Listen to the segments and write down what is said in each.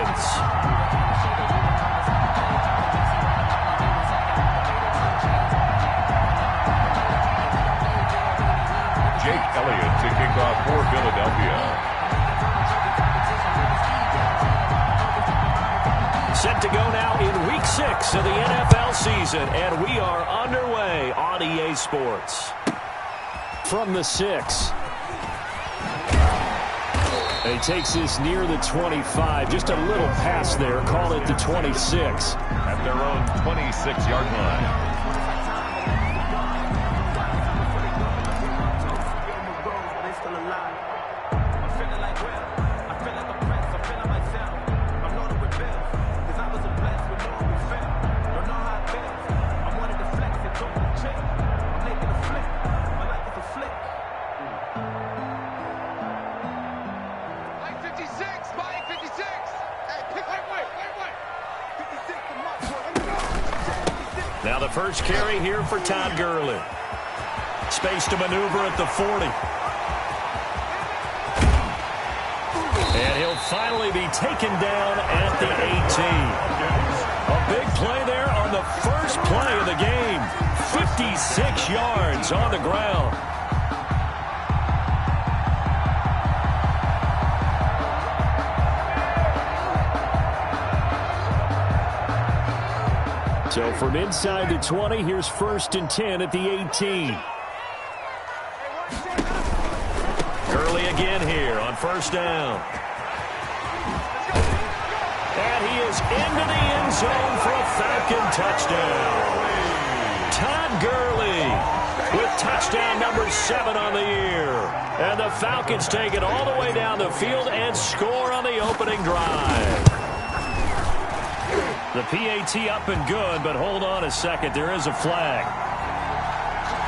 Falcons. Jake Elliott to kick off for Philadelphia. Set to go now in Week 6 of the NFL season, and we are underway on EA Sports. From the 6. And he takes this near the 25. Just a little pass there. Call it the 26. At their own 26-yard line. Now the first carry here for Todd Gurley. Space to maneuver at the 40. And he'll finally be taken down at the 18. A big play there on the first play of the game. 56 yards on the ground. So from inside the 20, here's 1st and 10 at the 18. Gurley again here on 1st down. And he is into the end zone for a Falcon touchdown. Todd Gurley with touchdown number 7 on the year. And the Falcons take it all the way down the field and score on the opening drive. The PAT up and good, but hold on a second. There is a flag.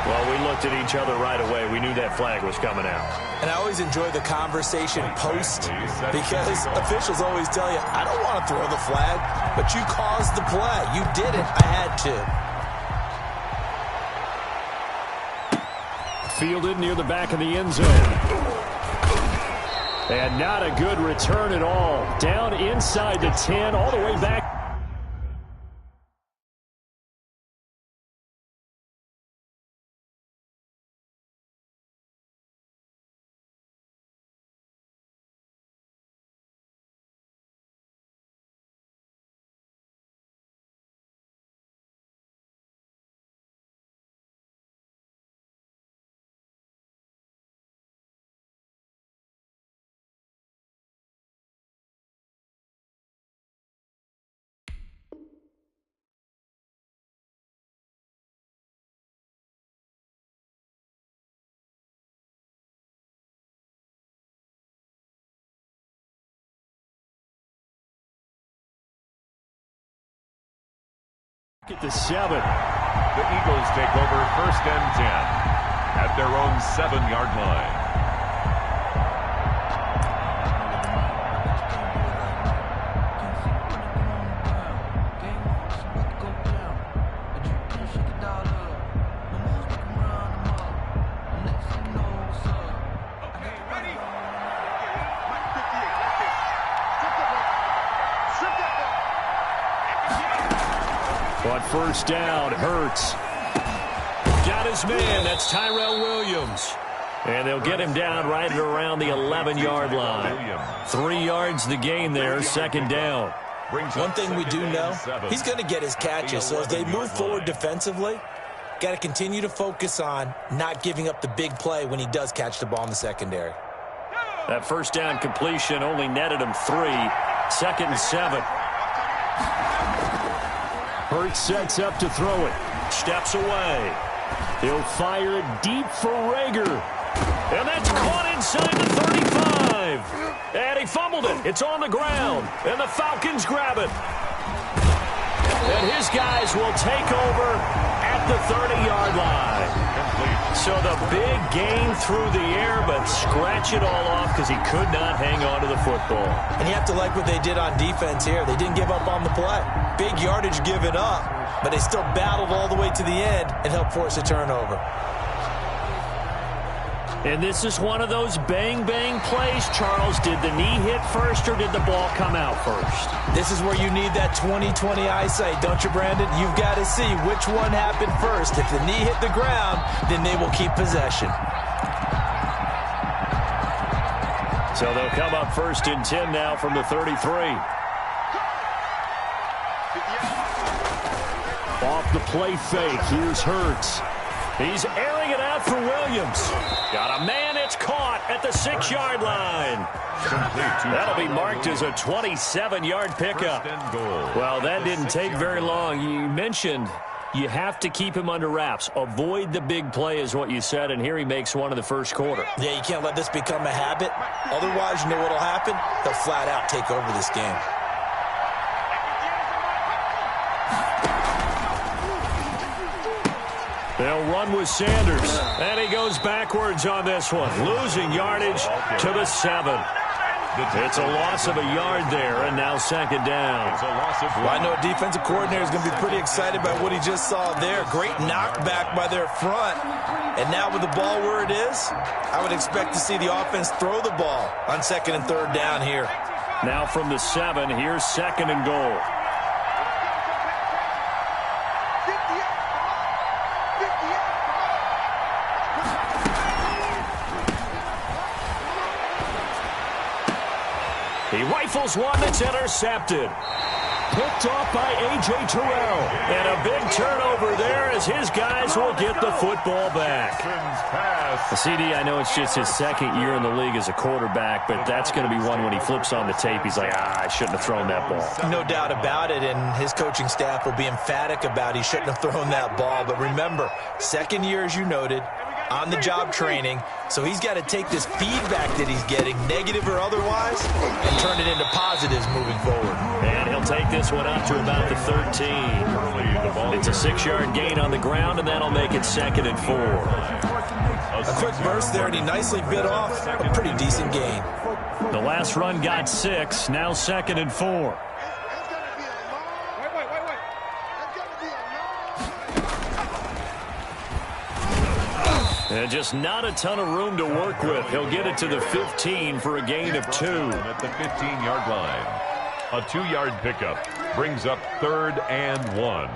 Well, we looked at each other right away. We knew that flag was coming out. And I always enjoy the conversation post because officials always tell you, I don't want to throw the flag, but you caused the play. You did it. I had to. Fielded near the back of the end zone. And not a good return at all. Down inside the 10, all the way back. At the 7. The Eagles take over 1st and 10 at their own 7-yard line. On 1st down, Hurts. Got his man. That's Tyrell Williams. And they'll get him down right at around the 11-yard line. 3 yards the gain there, 2nd down. One thing we do know, he's going to get his catches. So as they move forward defensively, got to continue to focus on not giving up the big play when he does catch the ball in the secondary. That 1st down completion only netted him 3. 2nd and 7. Hurts sets up to throw it. Steps away. He'll fire it deep for Rager. And that's caught inside the 35. And he fumbled it. It's on the ground. And the Falcons grab it. And his guys will take over at the 30-yard line. So the big gain through the air, but scratch it all off because he could not hang on to the football. And you have to like what they did on defense here. They didn't give up on the play. Big yardage given up, but they still battled all the way to the end and helped force a turnover. And this is one of those bang-bang plays, Charles. Did the knee hit first or did the ball come out first? This is where you need that 20/20 eyesight, don't you, Brandon? You've got to see which one happened first. If the knee hit the ground, then they will keep possession. So they'll come up 1st and 10 now from the 33. Off the play fake, here's Hurts. He's airing it out for Williams. Got a man, it's caught at the 6-yard line. That'll be marked as a 27-yard pickup. Well, that didn't take very long. You mentioned you have to keep him under wraps. Avoid the big play is what you said, and here he makes one in the first quarter. Yeah, you can't let this become a habit. Otherwise, you know what will happen? They'll flat out take over this game. They'll run with Sanders, and he goes backwards on this one, losing yardage to the 7. It's a loss of a yard there, and now 2nd down. Well, I know a defensive coordinator is going to be pretty excited about what he just saw there. Great knockback by their front. And now with the ball where it is, I would expect to see the offense throw the ball on 2nd and 3rd down here. Now from the 7, here's 2nd and goal. He rifles one that's intercepted. Picked off by A.J. Terrell. And a big turnover there as his guys will get the football back. CD, I know it's just his 2nd year in the league as a quarterback, but that's going to be one when he flips on the tape, he's like, I shouldn't have thrown that ball. No doubt about it, and his coaching staff will be emphatic about he shouldn't have thrown that ball. But remember, 2nd year, as you noted, on-the-job training, so he's got to take this feedback that he's getting, negative or otherwise, and turn it into positives moving forward. And he'll take this one up to about the 13. It's a 6-yard gain on the ground, and that'll make it 2nd and 4. A quick burst there, and he nicely bit off a pretty decent gain. The last run got 6, now 2nd and 4. And just not a ton of room to work with. He'll get it to the 15 for a gain of 2. At the 15-yard line. A 2-yard pickup brings up 3rd and 1.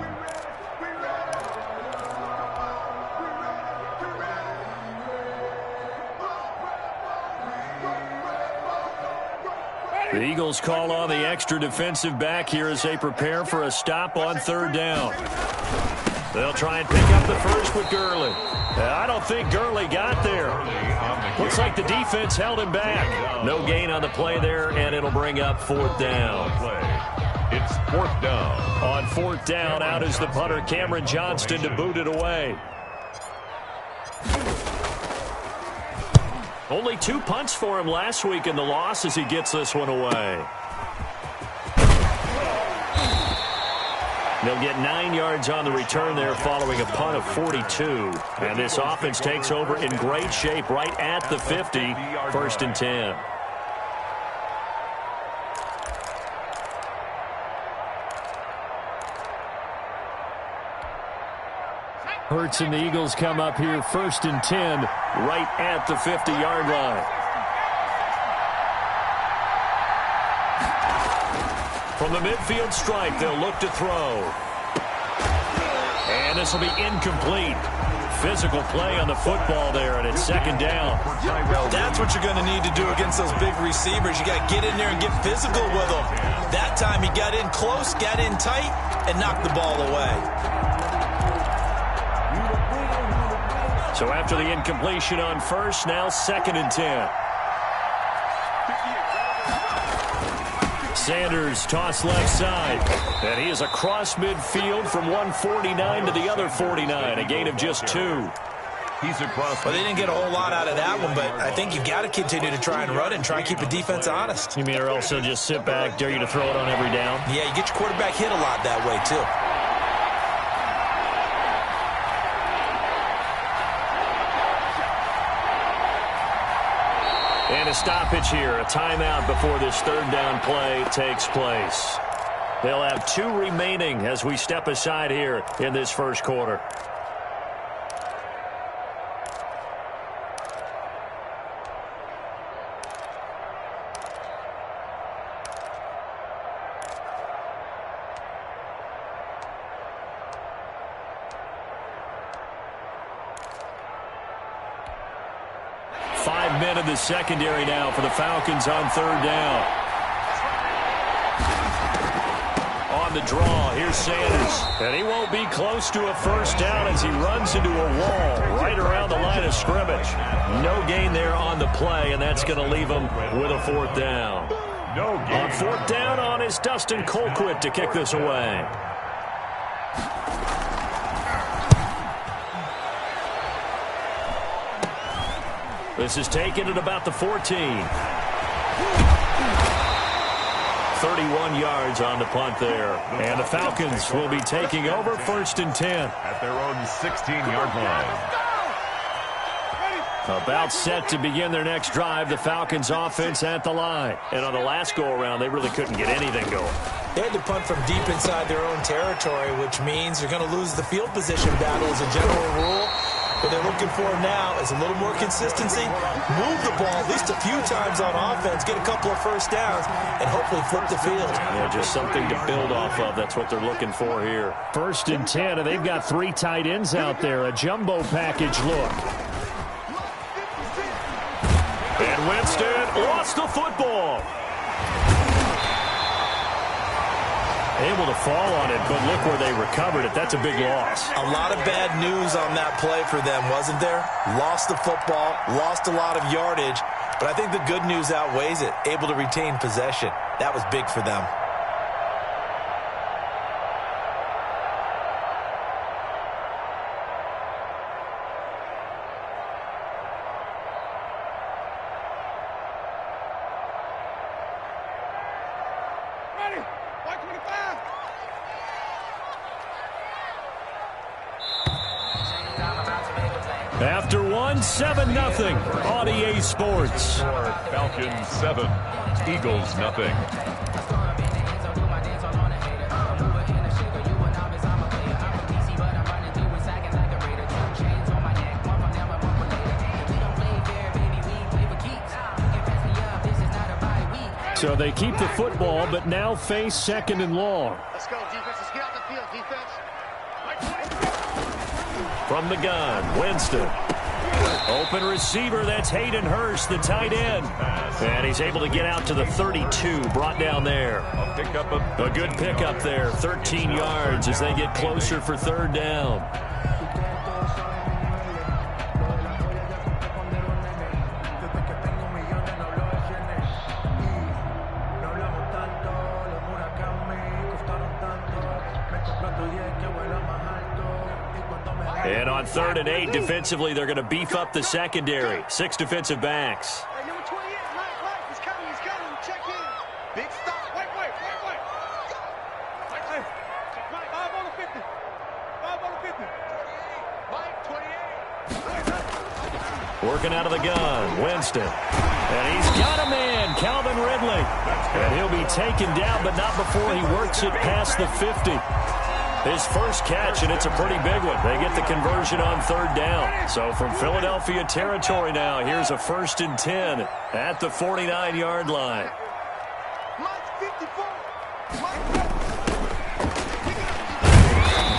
The Eagles call on the extra defensive back here as they prepare for a stop on 3rd down. They'll try and pick up the first with Gurley. I don't think Gurley got there. Looks like the defense held him back. No gain on the play there, and it'll bring up 4th down. It's 4th down. On 4th down, out is the punter, Cameron Johnston, to boot it away. Only 2 punts for him last week in the loss as he gets this one away. They'll get 9 yards on the return there following a punt of 42. And this offense takes over in great shape right at the 50, 1st and 10. Hurts and the Eagles come up here 1st and 10 right at the 50-yard line. From the midfield stripe, they'll look to throw. And this will be incomplete. Physical play on the football there, and it's 2nd down. That's what you're going to need to do against those big receivers. You got to get in there and get physical with them. That time he got in close, got in tight, and knocked the ball away. So after the incompletion on 1st, now 2nd and 10. Sanders tossed left side. And he is across midfield from 149 to the other 49. A gain of just 2. He's across. Well, they didn't get a whole lot out of that one, but I think you've got to continue to try and run and try and keep the defense honest. You mean or else they'll just sit back, dare you to throw it on every down? Yeah, you get your quarterback hit a lot that way, too. And a stoppage here, a timeout before this 3rd down play takes place. They'll have 2 remaining as we step aside here in this 1st quarter. men in the secondary now for the Falcons on third down. On the draw, here's Sanders. And he won't be close to a first down as he runs into a wall right around the line of scrimmage. No gain there on the play, and that's going to leave him with a fourth down. No gain. On fourth down on is Dustin Colquitt to kick this away. This is taken at about the 14. 31 yards on the punt there. And the Falcons will be taking over first and 10. At their own 16-yard line. About set to begin their next drive, the Falcons offense at the line. And on the last go-around, they really couldn't get anything going. They had to punt from deep inside their own territory, which means they're going to lose the field position battle as a general rule. What they're looking for now is a little more consistency, move the ball at least a few times on offense, get a couple of first downs, and hopefully flip the field. Yeah, just something to build off of. That's what they're looking for here. First and 10, and they've got 3 tight ends out there. A jumbo package look. And Winston lost the football. Able to fall on it, but look where they recovered it. That's a big loss. A lot of bad news on that play for them, wasn't there? Lost the football, lost a lot of yardage, but I think the good news outweighs it. Able to retain possession. That was big for them. After one, 7-0 on EA Sports. Falcons 7, Eagles nothing. So they keep the football, but now face second and long. Let's go, defense. Let's get out the field, defense. From the gun, Winston. Open receiver, that's Hayden Hurst, the tight end. And he's able to get out to the 32, brought down there. A good pickup there, 13 yards as they get closer for third down. And on 3rd and 8, defensively, they're going to beef up the secondary. 6 defensive backs. Hey, number 28, Mike, he's coming, check in. Big stop, wait. Mike, 5 on the 50. 5 on the 50. Mike, 28. Working out of the gun, Winston. And he's got a man, Calvin Ridley. And he'll be taken down, but not before he works it past the 50. His first catch, and it's a pretty big one. They get the conversion on third down. So from Philadelphia territory now, here's a 1st and 10 at the 49-yard line.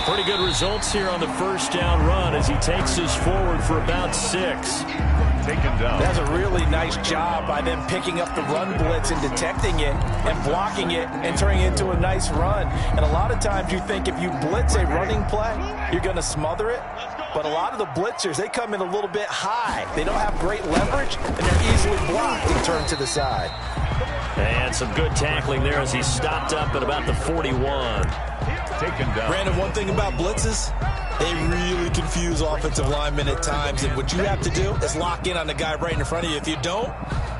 Pretty good results here on the first down run as he takes us forward for about 6. Taken down. That's a really nice job by them picking up the run blitz and detecting it and blocking it and turning it into a nice run. And a lot of times you think if you blitz a running play, you're going to smother it. But a lot of the blitzers, they come in a little bit high. They don't have great leverage, and they're easily blocked and turned to the side. And some good tackling there as he stopped up at about the 41. Taken down. Brandon, one thing about blitzes, they really confuse offensive linemen at times, and what you have to do is lock in on the guy right in front of you. If you don't,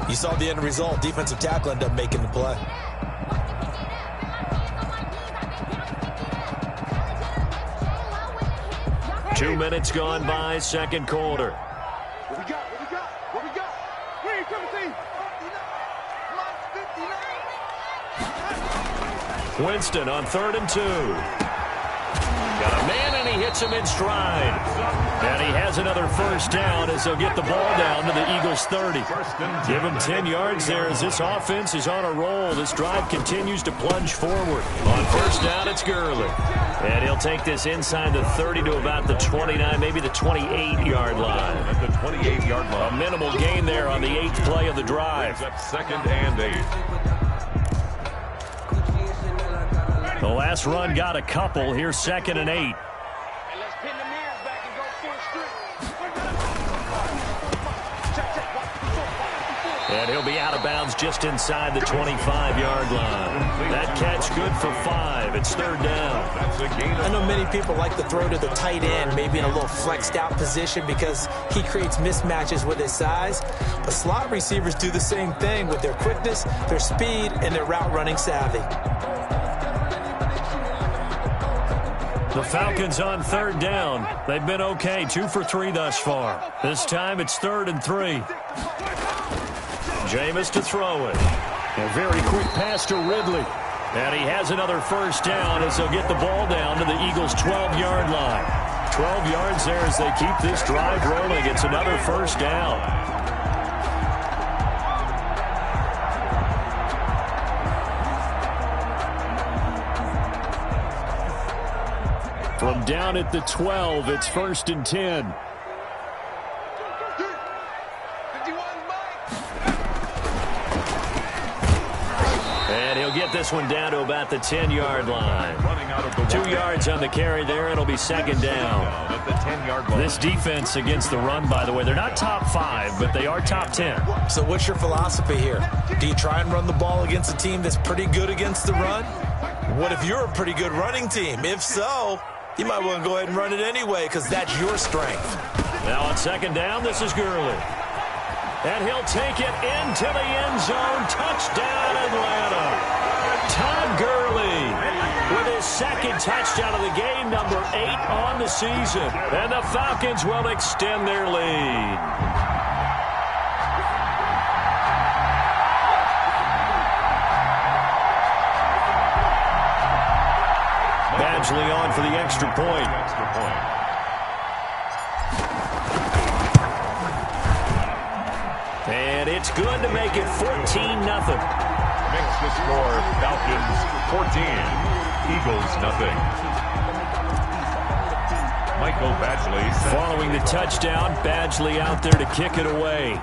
you saw the end result. Defensive tackle ended up making the play. Two minutes gone by, second quarter. What we got? Where you coming, team? 59. Winston on 3rd and 2. Got a man, and he hits him in stride. And he has another first down as they'll get the ball down to the Eagles' 30. Give him 10 yards there as this offense is on a roll. This drive continues to plunge forward. On first down, it's Gurley. And he'll take this inside the 30 to about the 29, maybe the 28-yard line. At the 28-yard line. A minimal gain there on the 8th play of the drive. Up 2nd and 8. The last run got a couple. Here's 2nd and 8. And he'll be out of bounds just inside the 25-yard line. That catch good for 5. It's 3rd down. I know many people like to throw to the tight end, maybe in a little flexed out position because he creates mismatches with his size. But slot receivers do the same thing with their quickness, their speed, and their route running savvy. The Falcons on 3rd down. They've been okay, 2 for 3 thus far. This time it's 3rd and 3. Jameis to throw it. A very quick pass to Ridley. And he has another first down as they'll get the ball down to the Eagles' 12-yard line. 12 yards there as they keep this drive rolling. It's another first down. From down at the 12, it's 1st and 10. And he'll get this one down to about the 10-yard line. 2 yards on the carry there. It'll be 2nd down. At the 10-yard line. This defense against the run, by the way, they're not top 5, but they are top 10. So what's your philosophy here? Do you try and run the ball against a team that's pretty good against the run? What if you're a pretty good running team? If so, you might want to go ahead and run it anyway because that's your strength. Now on 2nd down, this is Gurley. And he'll take it into the end zone. Touchdown, Atlanta. Todd Gurley with his 2nd touchdown of the game, number 8 on the season. And the Falcons will extend their lead. Badgley on for the extra point. And it's good to make it 14-0. Makes the score Falcons 14, Eagles nothing. Michael Badgley following the touchdown. Badgley out there to kick it away.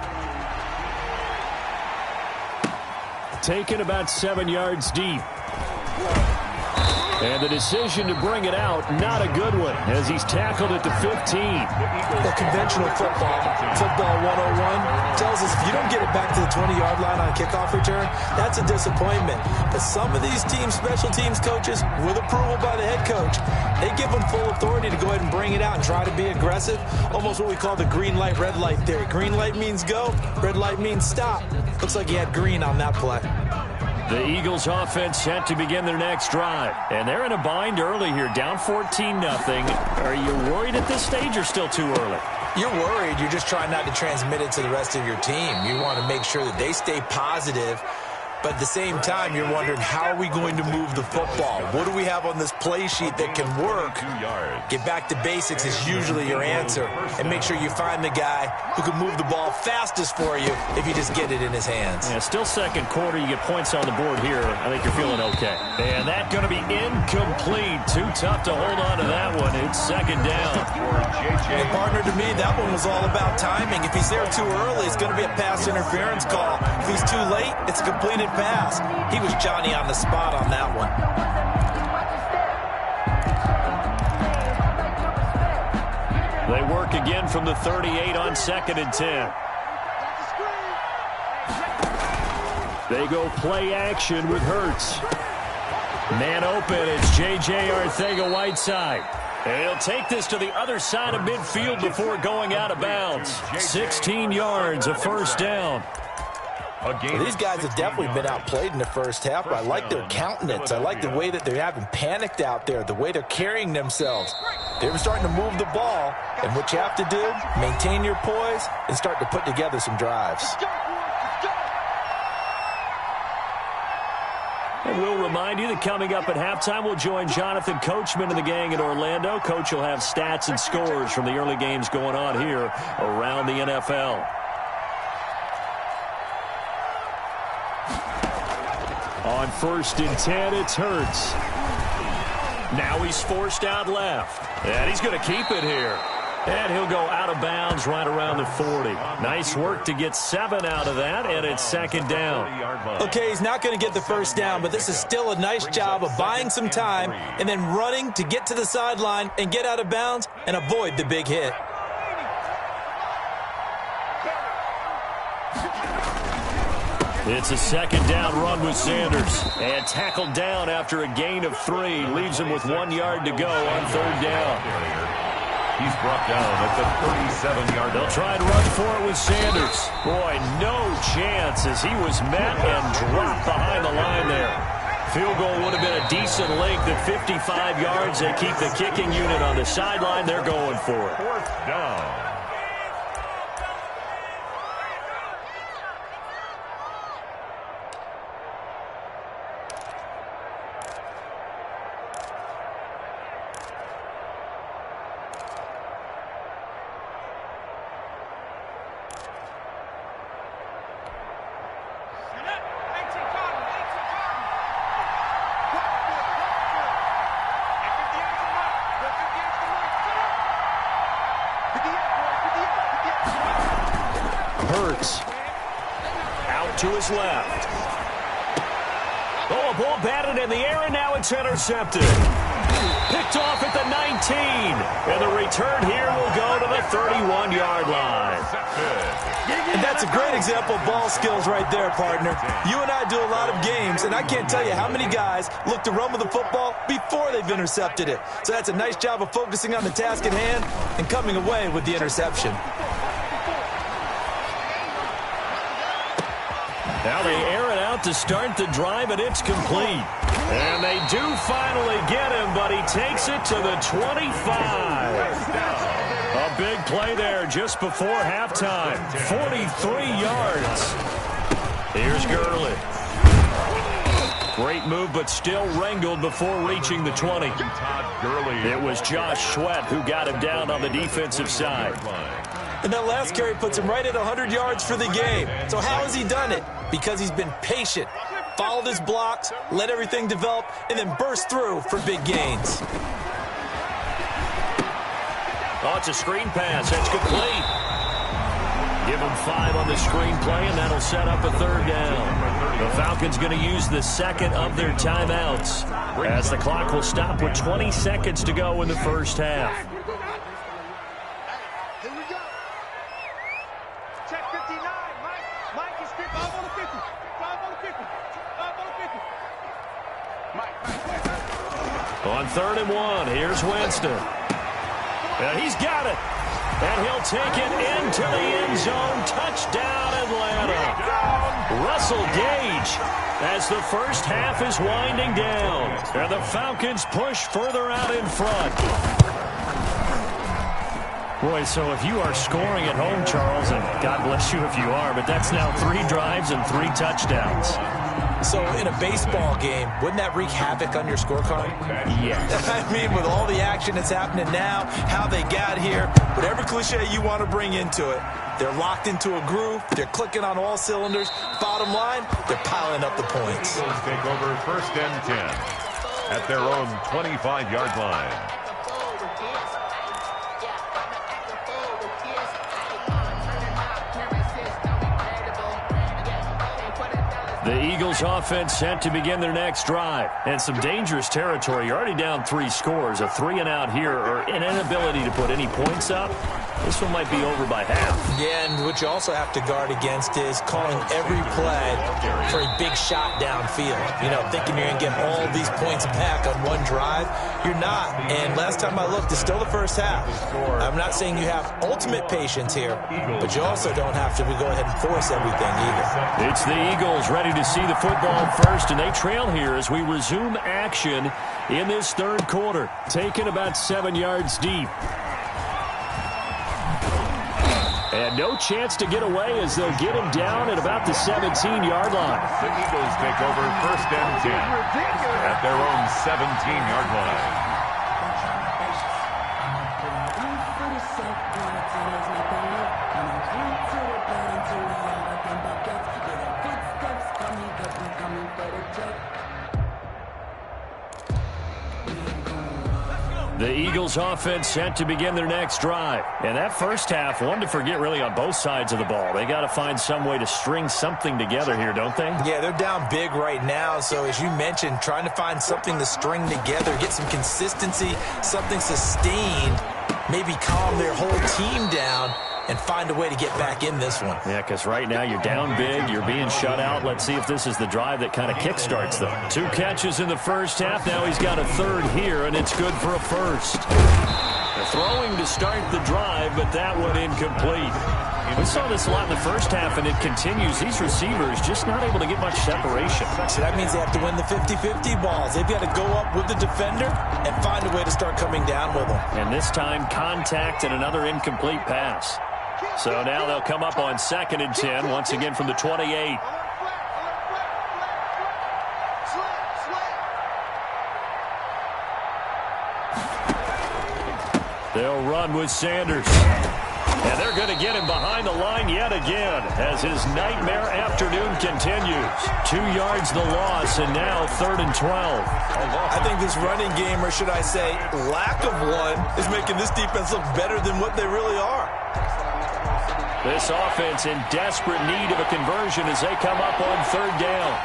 Taken about 7 yards deep. And the decision to bring it out, not a good one, as he's tackled at the 15. The conventional football 101, tells us if you don't get it back to the 20-yard line on a kickoff return, that's a disappointment. But some of these teams, special teams coaches, with approval by the head coach, they give them full authority to go ahead and bring it out and try to be aggressive, almost what we call the green light, red light theory. Green light means go, red light means stop. Looks like he had green on that play. The Eagles offense set to begin their next drive. And they're in a bind early here, down 14-0. Are you worried at this stage or still too early? You're worried. You're just trying not to transmit it to the rest of your team. You want to make sure that they stay positive. But at the same time, you're wondering, how are we going to move the football? What do we have on this play sheet that can work? Get back to basics is usually your answer. And make sure you find the guy who can move the ball fastest for you if you just get it in his hands. Yeah, still 2nd quarter. You get points on the board here. I think you're feeling okay. And that's going to be incomplete. Too tough to hold on to that one. It's 2nd down. And partner, to me, that one was all about timing. If he's there too early, it's going to be a pass interference call. If he's too late, it's a completed pass. He was Johnny on the spot on that one. They work again from the 38 on 2nd and 10. They go play action with Hurts. Man open, it's J.J. Arcega-Whiteside. And he'll take this to the other side of midfield before going out of bounds. 16 yards, a first down. Well, these guys have definitely been outplayed in the first half, but I like their countenance. I like the way that they haven't panicked out there, the way they're carrying themselves. They're starting to move the ball, and what you have to do, maintain your poise and start to put together some drives. And we'll remind you that coming up at halftime, we'll join Jonathan Coachman and the gang in Orlando. Coach will have stats and scores from the early games going on here around the NFL. On 1st and 10, it's Hurts. Now he's forced out left. And he's going to keep it here. And he'll go out of bounds right around the 40. Nice work to get 7 out of that, and it's 2nd down. Okay, he's not going to get the first down, but this is still a nice job of buying some time and then running to get to the sideline and get out of bounds and avoid the big hit. It's a 2nd down run with Sanders. And tackled down after a gain of 3. Leaves him with 1 yard to go on 3rd down. He's brought down at the 37-yard line. They'll try and run for it with Sanders. Boy, no chance as he was met and dropped behind the line there. Field goal would have been a decent length at 55 yards. They keep the kicking unit on the sideline. They're going for it. 4th down. Hurts. Out to his left. Oh, a ball batted in the air, and now it's intercepted. Picked off at the 19. And the return here will go to the 31-yard line. And that's a great example of ball skills right there, partner. You and I do a lot of games, and I can't tell you how many guys look to run with the football before they've intercepted it. So that's a nice job of focusing on the task at hand and coming away with the interception. Now they air it out to start the drive, and it's complete. And they do finally get him, but he takes it to the 25. A big play there just before halftime. 43 yards. Here's Gurley. Great move, but still wrangled before reaching the 20. It was Josh Sweat who got him down on the defensive side. And that last carry puts him right at 100 yards for the game. So how has he done it? Because he's been patient, followed his blocks, let everything develop, and then burst through for big gains. Oh, it's a screen pass. That's complete. Give him 5 on the screen play, and that'll set up a 3rd down. The Falcons going to use the 2nd of their timeouts as the clock will stop with 20 seconds to go in the first half. Here we go. Check 59. Mike is 5 on the 50. 5 on the 50. 5 on the 50. Mike. On 3rd and 1, here's Winston. And he's got it. And he'll take it into the end zone. Touchdown, Atlanta. Russell Gage as the first half is winding down. And the Falcons push further out in front. Boy, so if you are scoring at home, Charles, and God bless you if you are, but that's now 3 drives and 3 touchdowns. So in a baseball game, wouldn't that wreak havoc on your scorecard? Yes. I mean, with all the action that's happening now, how they got here, whatever cliche you want to bring into it, they're locked into a groove, they're clicking on all cylinders. Bottom line, they're piling up the points. Eagles take over 1st and 10 at their own 25-yard line. The Eagles offense set to begin their next drive. And some dangerous territory. You're already down 3 scores. A 3-and-out here or an inability to put any points up. This one might be over by half. Yeah, and what you also have to guard against is calling every play for a big shot downfield. You know, thinking you're going to get all these points back on one drive. You're not. And last time I looked, it's still the first half. I'm not saying you have ultimate patience here, but you also don't have to go ahead and force everything either. It's the Eagles ready to see the football first, and they trail here as we resume action in this 3rd quarter. Taken about 7 yards deep. And no chance to get away as they'll get him down at about the 17-yard line. The Eagles take over first and 10 at their own 17-yard line. The Eagles offense set to begin their next drive. And that first half, one to forget really on both sides of the ball. They got to find some way to string something together here, don't they? Yeah, they're down big right now. So as you mentioned, trying to find something to string together, get some consistency, something sustained, maybe calm their whole team down and find a way to get back in this one. Yeah, because right now you're down big, you're being shut out. Let's see if this is the drive that kind of kickstarts them. 2 catches in the first half. Now he's got a third here, and it's good for a first. They're throwing to start the drive, but that one incomplete. We saw this a lot in the first half, and it continues. These receivers just not able to get much separation. So that means they have to win the 50-50 balls. They've got to go up with the defender and find a way to start coming down with them. And this time, contact and another incomplete pass. So now they'll come up on 2nd and 10, once again from the 28. They'll run with Sanders. And they're going to get him behind the line yet again as his nightmare afternoon continues. 2 yards the loss, and now 3rd and 12. I think this running game, or should I say lack of one, is making this defense look better than what they really are. This offense in desperate need of a conversion as they come up on 3rd down.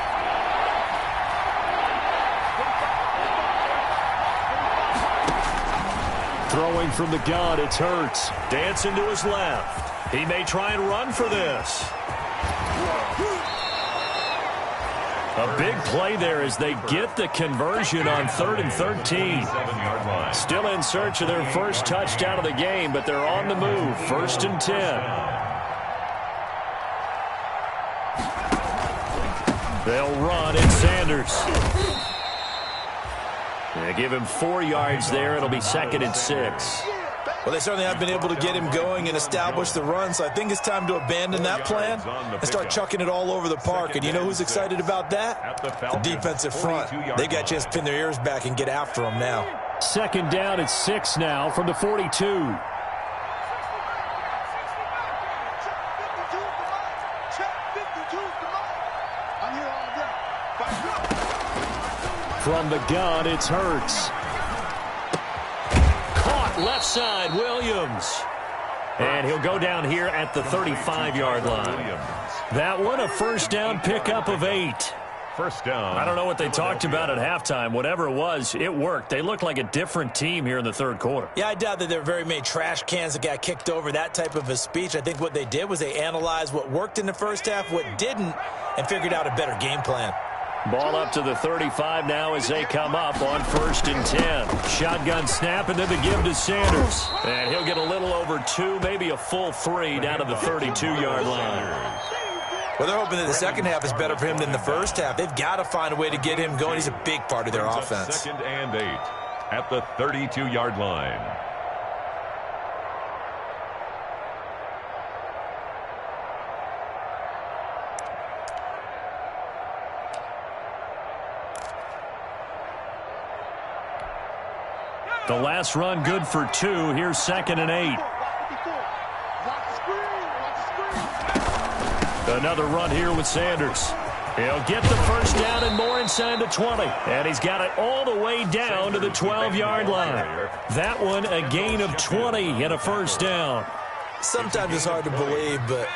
Throwing from the gun, it's Hurts. Dancing to his left. He may try and run for this. A big play there as they get the conversion on 3rd and 13. Still in search of their first touchdown of the game, but they're on the move. 1st and 10. They'll run, and Sanders. They give him 4 yards there. It'll be 2nd and 6. Well, they certainly have been able to get him going and establish the run, so I think it's time to abandon that plan and start chucking it all over the park. And you know who's excited about that? The defensive front. They got a chance to pin their ears back and get after them now. 2nd down at 6 now from the 42. From the gun, it's Hurts. Caught left side, Williams. And he'll go down here at the 35-yard line. That one, a first down pickup of 8. First down. I don't know what they talked about at halftime. Whatever it was, it worked. They look like a different team here in the 3rd quarter. Yeah, I doubt that there are very many trash cans that got kicked over, that type of a speech. I think what they did was they analyzed what worked in the first half, what didn't, and figured out a better game plan. Ball up to the 35 now as they come up on 1st and 10. Shotgun snap and then the give to Sanders. And he'll get a little over 2, maybe a full 3 down to the 32-yard line. Well, they're hoping that the second half is better for him than the first half. They've got to find a way to get him going. He's a big part of their offense. 2nd and 8 at the 32-yard line. The last run good for 2. Here's 2nd and 8. Another run here with Sanders. He'll get the first down and more inside the 20. And he's got it all the way down to the 12-yard line. That one a gain of 20 and a first down. Sometimes it's hard to believe, but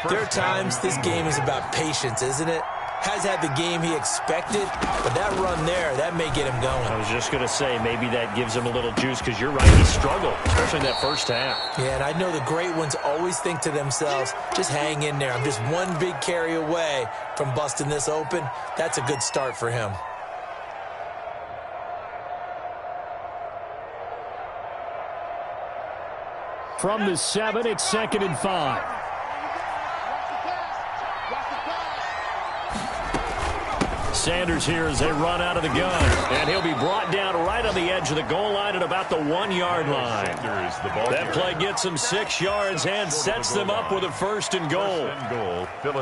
there are times this game is about patience, isn't it? Has had the game he expected, but that run there, that may get him going. I was just going to say, maybe that gives him a little juice, because you're right, he struggled, especially in that first half. Yeah, and I know the great ones always think to themselves, just hang in there. I'm just one big carry away from busting this open. That's a good start for him. From the 7, it's 2nd and 5. Sanders here as they run out of the gun. And he'll be brought down right on the edge edge of the goal line at about the 1-yard line. That play gets them 6 yards and sets them up with a 1st and goal.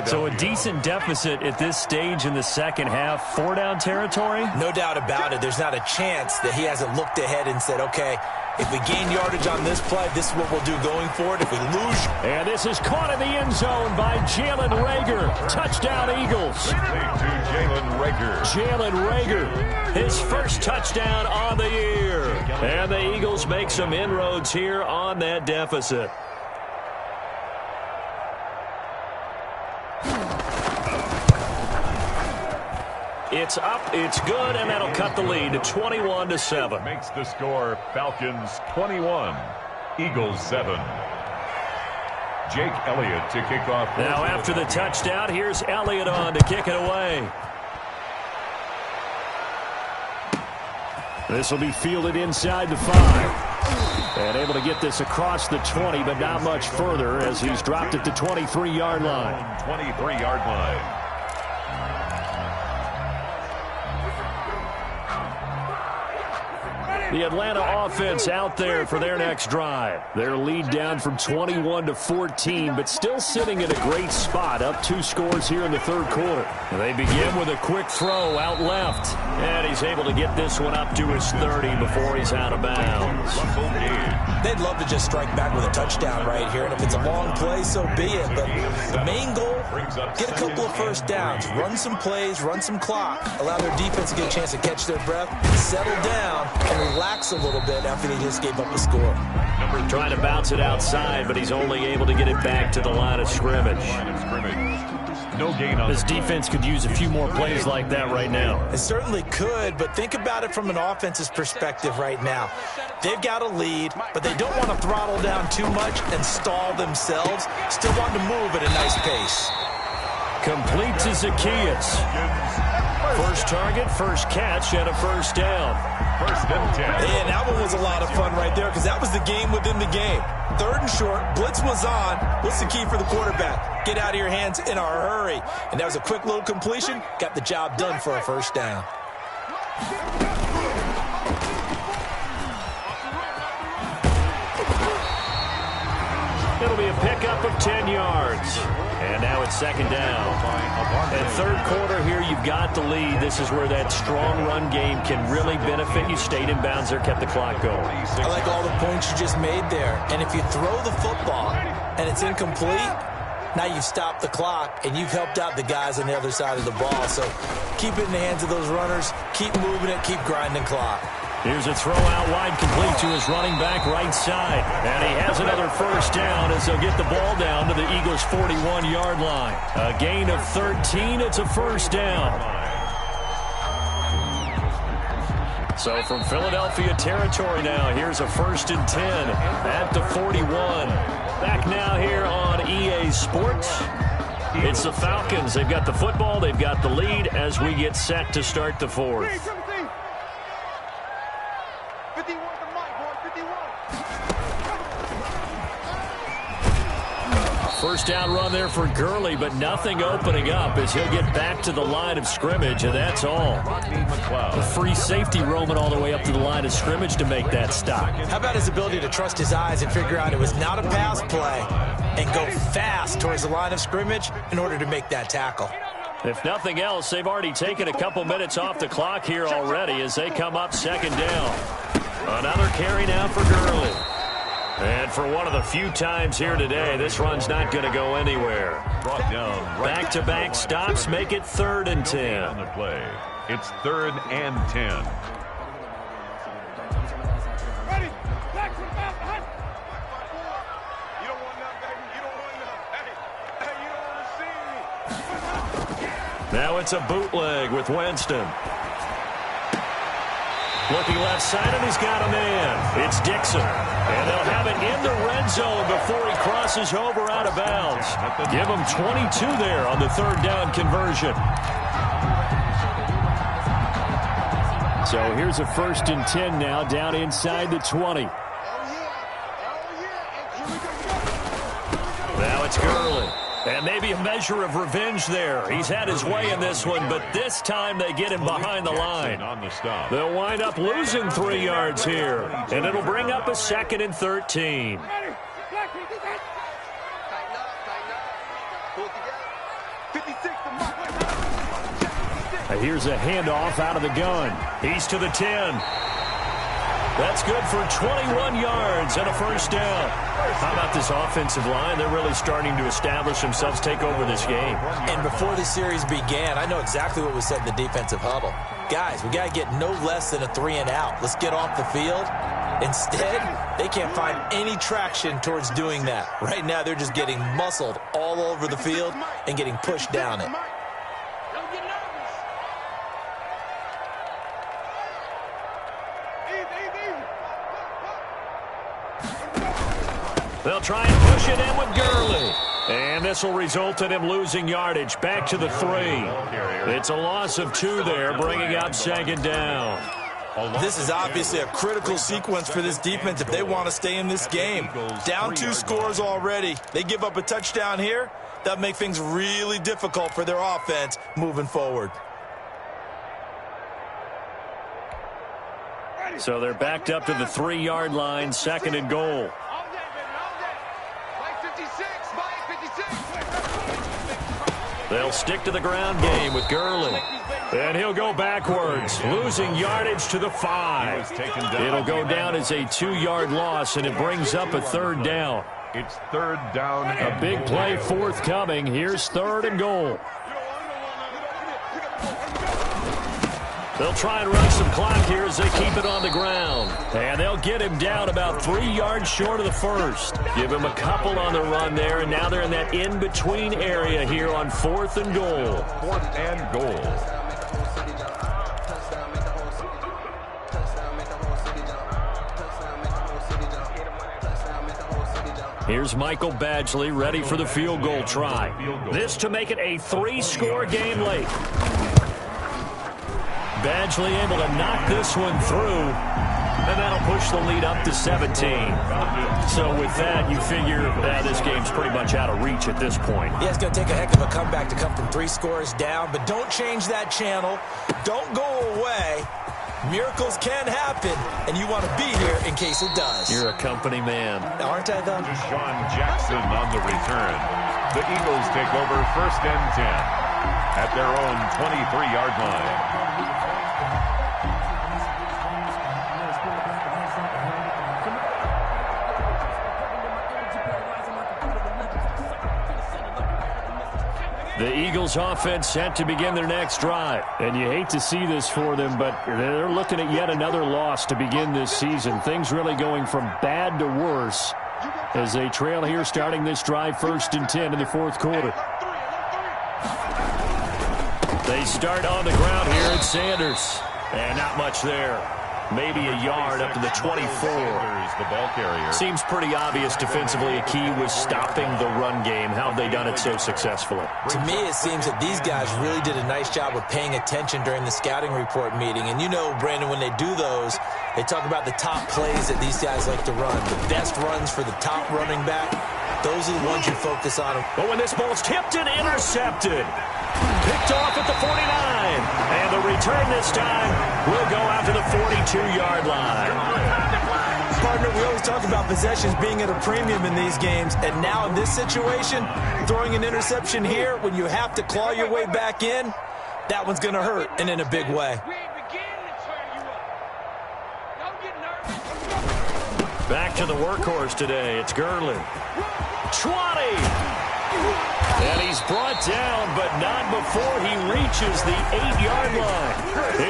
So a decent deficit at this stage in the second half. 4-down territory? No doubt about it. There's not a chance that he hasn't looked ahead and said, okay, if we gain yardage on this play, this is what we'll do going forward. If we lose. And this is caught in the end zone by Jalen Reagor. Touchdown, Eagles. Jalen Reagor, his first touchdown on the year. And the Eagles make some inroads here on that deficit. It's up, it's good, and that'll cut the lead to 21-7. Makes the score Falcons 21, Eagles 7. Jake Elliott to kick off. Now after the touchdown, here's Elliott on to kick it away. This will be fielded inside the 5. And able to get this across the 20, but not much further as he's dropped at the 23-yard line. 23-yard line. The Atlanta offense out there for their next drive. Their lead down from 21-14, but still sitting at a great spot, up 2 scores here in the 3rd quarter. They begin with a quick throw out left, and he's able to get this one up to his 30 before he's out of bounds. They'd love to just strike back with a touchdown right here, and if it's a long play, so be it. But the main goal, get a couple of 1st downs, run some plays, run some clock, allow their defense to get a chance to catch their breath, settle down, and relax a little bit after they just gave up a score. Trying to bounce it outside, but he's only able to get it back to the line of scrimmage. No gain on this defense could use a few more plays like that right now. It certainly could, but think about it from an offense's perspective right now. They've got a lead, but they don't want to throttle down too much and stall themselves. Still want to move at a nice pace. Complete to Zacchaeus. First target, first catch, and a 1st down. 1st and 10. And that one was a lot of fun right there because that was the game within the game. 3rd and short, blitz was on. What's the key for the quarterback? Get out of your hands in a hurry. And that was a quick little completion. Got the job done for a 1st down. It'll be a pickup of 10 yards. And now it's 2nd down. And 3rd quarter here, you've got the lead. This is where that strong run game can really benefit you. Stayed in bounds there, kept the clock going. I like all the points you just made there. And if you throw the football and it's incomplete, now you stop the clock and you've helped out the guys on the other side of the ball. So keep it in the hands of those runners. Keep moving it. Keep grinding clock. Here's a throw out wide, complete to his running back right side. And he has another 1st down as they'll get the ball down to the Eagles' 41-yard line. A gain of 13, it's a 1st down. So from Philadelphia territory now, here's a 1st and 10 at the 41. Back now here on EA Sports. It's the Falcons. They've got the football, they've got the lead as we get set to start the 4th. 51 to Mike, boy, 51. 1st down run there for Gurley, but nothing opening up as he'll get back to the line of scrimmage, and that's all. A free safety roaming all the way up to the line of scrimmage to make that stop. How about his ability to trust his eyes and figure out it was not a pass play and go fast towards the line of scrimmage in order to make that tackle? If nothing else, they've already taken a couple minutes off the clock here already as they come up 2nd down. Another carry now for Gurley. And for one of the few times here today, this run's not going to go anywhere. Back-to-back stops make it 3rd and 10. On the play. It's 3rd and 10. Ready? Back to the back. You don't want none, baby. You don't want none. Hey, you don't want to see me. Now it's a bootleg with Winston. Looking left side, and he's got a man. It's Dixon. And they'll have it in the red zone before he crosses over out of bounds. Give him 22 there on the 3rd down conversion. So here's a 1st and 10 now down inside the 20. Now it's Gurley. And maybe a measure of revenge there. He's had his way in this one, but this time they get him behind the line. They'll wind up losing 3 yards here, and it'll bring up a 2nd and 13. Here's a handoff out of the gun. He's to the 10. That's good for 21 yards and a first down. How about this offensive line? They're really starting to establish themselves, take over this game. And before the series began, I know exactly what was said in the defensive huddle. Guys, we got to get no less than a 3 and out. Let's get off the field. Instead, they can't find any traction towards doing that. Right now, they're just getting muscled all over the field and getting pushed down it. They'll try and push it in with Gurley. And this will result in him losing yardage back to the 3. It's a loss of 2 there, bringing up 2nd down. This is obviously a critical sequence for this defense if they want to stay in this game. Down 2 scores already. They give up a touchdown here. That'll make things really difficult for their offense moving forward. So they're backed up to the 3-yard line, 2nd and goal. They'll stick to the ground game with Gurley. And he'll go backwards, losing yardage to the 5. It'll go down as a 2-yard loss, and it brings up a 3rd down. It's 3rd down. A big play forthcoming. Here's 3rd and goal. They'll try and run some clock here as they keep it on the ground. And they'll get him down about 3 yards short of the 1st. Give him a couple on the run there, and now they're in that in-between area here on 4th and goal. 4th and goal. Here's Michael Badgley ready for the field goal try. This to make it a 3-score game late. Badgley able to knock this one through, and that'll push the lead up to 17. So with that, you figure that this game's pretty much out of reach at this point. Yeah, it's going to take a heck of a comeback to come from 3 scores down, but don't change that channel. Don't go away. Miracles can happen, and you want to be here in case it does. You're a company man. Aren't I, though? Deshaun Jackson on the return. The Eagles take over 1st and 10 at their own 23-yard line. The Eagles offense set to begin their next drive. And you hate to see this for them, but they're looking at yet another loss to begin this season. Things really going from bad to worse as they trail here starting this drive 1st and 10 in the 4th quarter. They start on the ground here at Sanders. And not much there. Maybe a yard up to the 24. The ball carrier. Seems pretty obvious defensively a key was stopping the run game. How have they done it so successfully? To me, it seems that these guys really did a nice job of paying attention during the scouting report meeting. And you know, Brandon, when they do those, they talk about the top plays that these guys like to run. The best runs for the top running back, those are the ones you focus on. But when this ball's tipped and intercepted, picked off at the 49. And the return this time will go out to the 42-yard line. Partner, we always talk about possessions being at a premium in these games, and now in this situation, throwing an interception here when you have to claw your way back in, that one's going to hurt, and in a big way. Back to the workhorse today. It's Gurley. 20. And he's brought down, but not before he reaches the 8-yard line.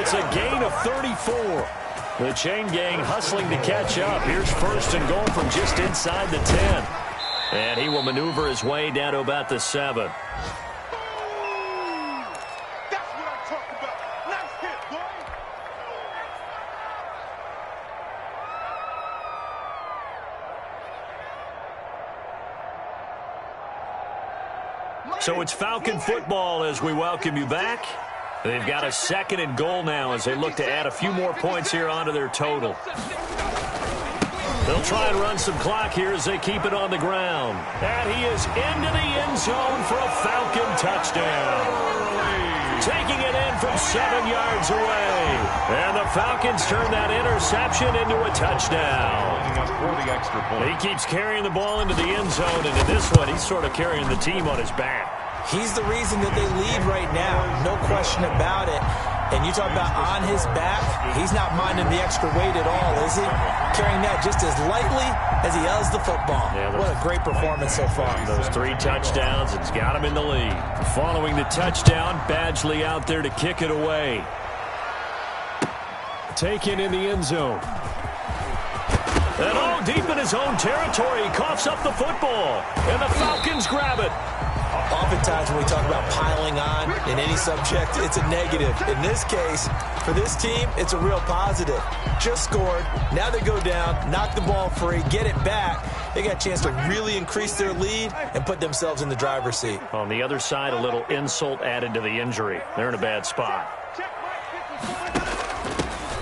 It's a gain of 34. The chain gang hustling to catch up. Here's 1st and goal from just inside the 10. And he will maneuver his way down to about the 7. That's what I'm talking about. Nice hit, boy. So it's Falcon football as we welcome you back. They've got a 2nd and goal now as they look to add a few more points here onto their total. They'll try and run some clock here as they keep it on the ground. And he is into the end zone for a Falcon touchdown. Taking it in from 7 yards away. And the Falcons turn that interception into a touchdown. He keeps carrying the ball into the end zone, and in this one, he's sort of carrying the team on his back. He's the reason that they lead right now. No question about it. And you talk about on his back, he's not minding the extra weight at all, is he? Carrying that just as lightly as he does the football. Yeah, what a great performance so far. Those 3 touchdowns, it's got him in the lead. Following the touchdown, Badgley out there to kick it away. Taken in the end zone. And deep in his own territory, he coughs up the football. And the Falcons grab it. Oftentimes when we talk about piling on in any subject, it's a negative. In this case, for this team, it's a real positive. Just scored. Now they go down, knock the ball free, get it back. They got a chance to really increase their lead and put themselves in the driver's seat. On the other side, a little insult added to the injury. They're in a bad spot.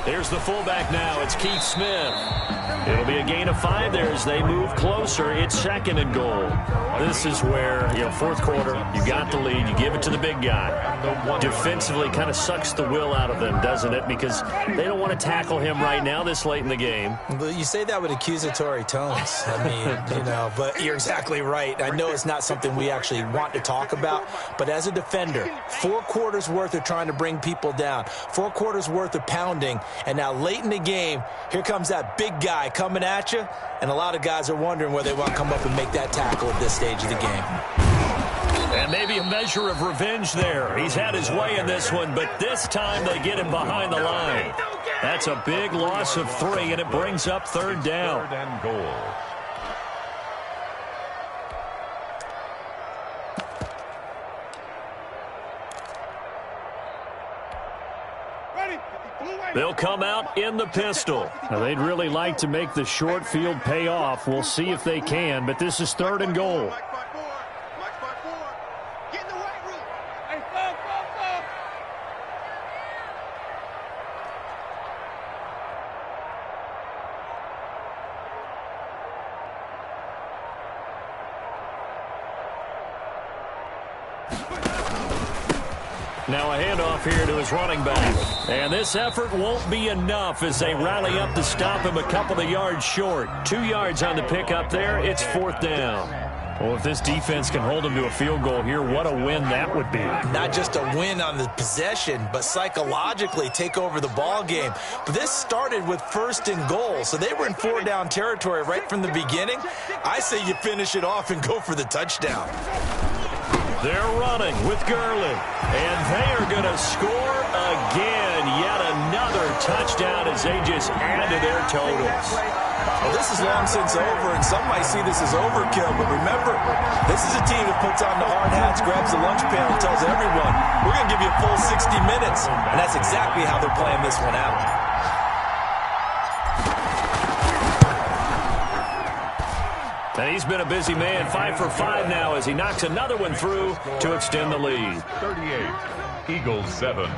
Here's the fullback now. It's Keith Smith. It'll be a gain of 5 there as they move closer. It's 2nd and goal. This is where, fourth quarter, you got the lead. You give it to the big guy. Defensively kind of sucks the will out of them, doesn't it? Because they don't want to tackle him right now this late in the game. But you say that with accusatory tones. I mean, but you're exactly right. I know it's not something we actually want to talk about. But as a defender, 4 quarters worth of trying to bring people down. 4 quarters worth of pounding. And now late in the game, here comes that big guy coming at you, and a lot of guys are wondering where they want to come up and make that tackle at this stage of the game. And maybe a measure of revenge there. He's had his way in this one, but this time they get him behind the line. That's a big loss of 3, and it brings up 3rd down. 3rd and goal. They'll come out in the pistol. Now, they'd really like to make the short field pay off. We'll see if they can, but this is 3rd and goal. Now a handoff here to his running back. And this effort won't be enough as they rally up to stop him a couple of yards short. 2 yards on the pickup there. It's 4th down. Well, if this defense can hold him to a field goal here, what a win that would be. Not just a win on the possession, but psychologically take over the ball game. But this started with 1st and goal, so they were in 4-down territory right from the beginning. I say you finish it off and go for the touchdown. They're running with Gurley, and they are going to score again. Yet another touchdown as they just add to their totals. Well, this is long since over, and some might see this as overkill, but remember, this is a team that puts on the hard hats, grabs the lunch pail, and tells everyone, we're going to give you a full 60 minutes, and that's exactly how they're playing this one out. And he's been a busy man, 5 for 5 now as he knocks another one through to extend the lead. 38, Eagles 7.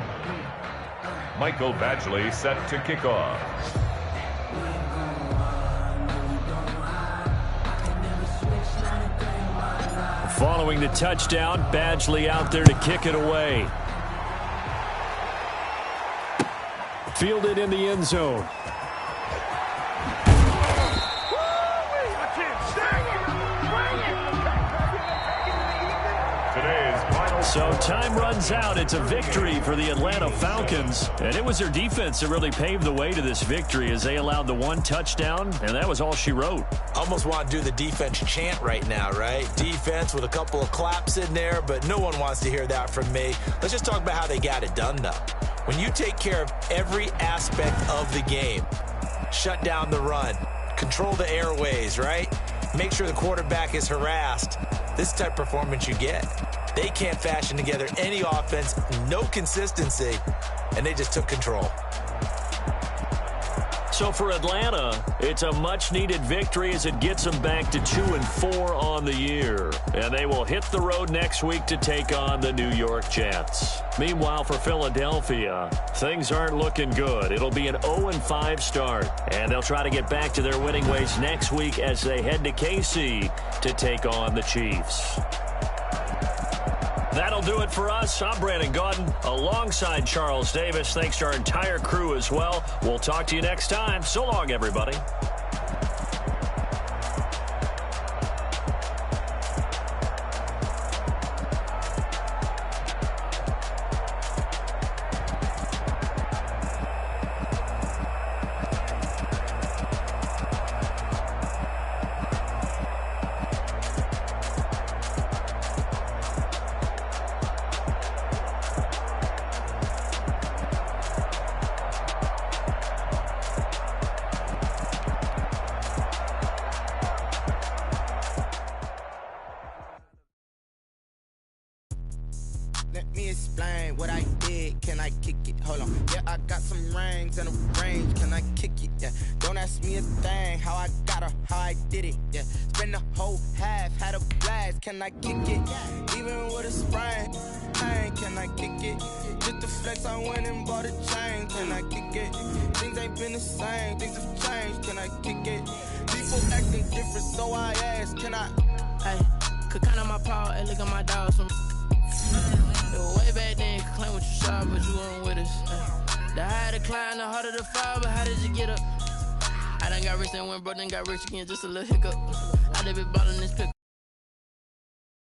Michael Badgley set to kick off. Following the touchdown, Badgley out there to kick it away. Fielded in the end zone. So time runs out. It's a victory for the Atlanta Falcons. And it was their defense that really paved the way to this victory as they allowed the 1 touchdown, and that was all she wrote. Almost want to do the defense chant right now, right? Defense with a couple of claps in there, but no one wants to hear that from me. Let's just talk about how they got it done, though. When you take care of every aspect of the game, shut down the run, control the airways, right? Make sure the quarterback is harassed. This is the type of performance you get. They can't fashion together any offense, no consistency, and they just took control. So for Atlanta, it's a much-needed victory as it gets them back to 2-4 on the year. And they will hit the road next week to take on the New York Jets. Meanwhile, for Philadelphia, things aren't looking good. It'll be an 0-5 start. And they'll try to get back to their winning ways next week as they head to KC to take on the Chiefs. That'll do it for us. I'm Brandon Gaudin alongside Charles Davis. Thanks to our entire crew as well. We'll talk to you next time. So long, everybody. Let me explain what I did. Can I kick it? Hold on. Yeah, I got some rings and a range. Can I kick it? Yeah. Don't ask me a thing. How I got her, how I did it. Yeah. Spend the whole half, had a blast. Can I kick it? Even with a sprain. Hey, can I kick it? Just the flex, I went and bought a chain. Can I kick it? Things ain't been the same. Things have changed. Can I kick it? People acting different, so I ask. Can I? Hey, could count on my power and look at my dogs from. Way back then, you could claim what you saw, but you weren't with us. The higher the climb, the harder the fall, but how did you get up? I done got rich and went broke, then got rich again, just a little hiccup. I done been ballin' this pick.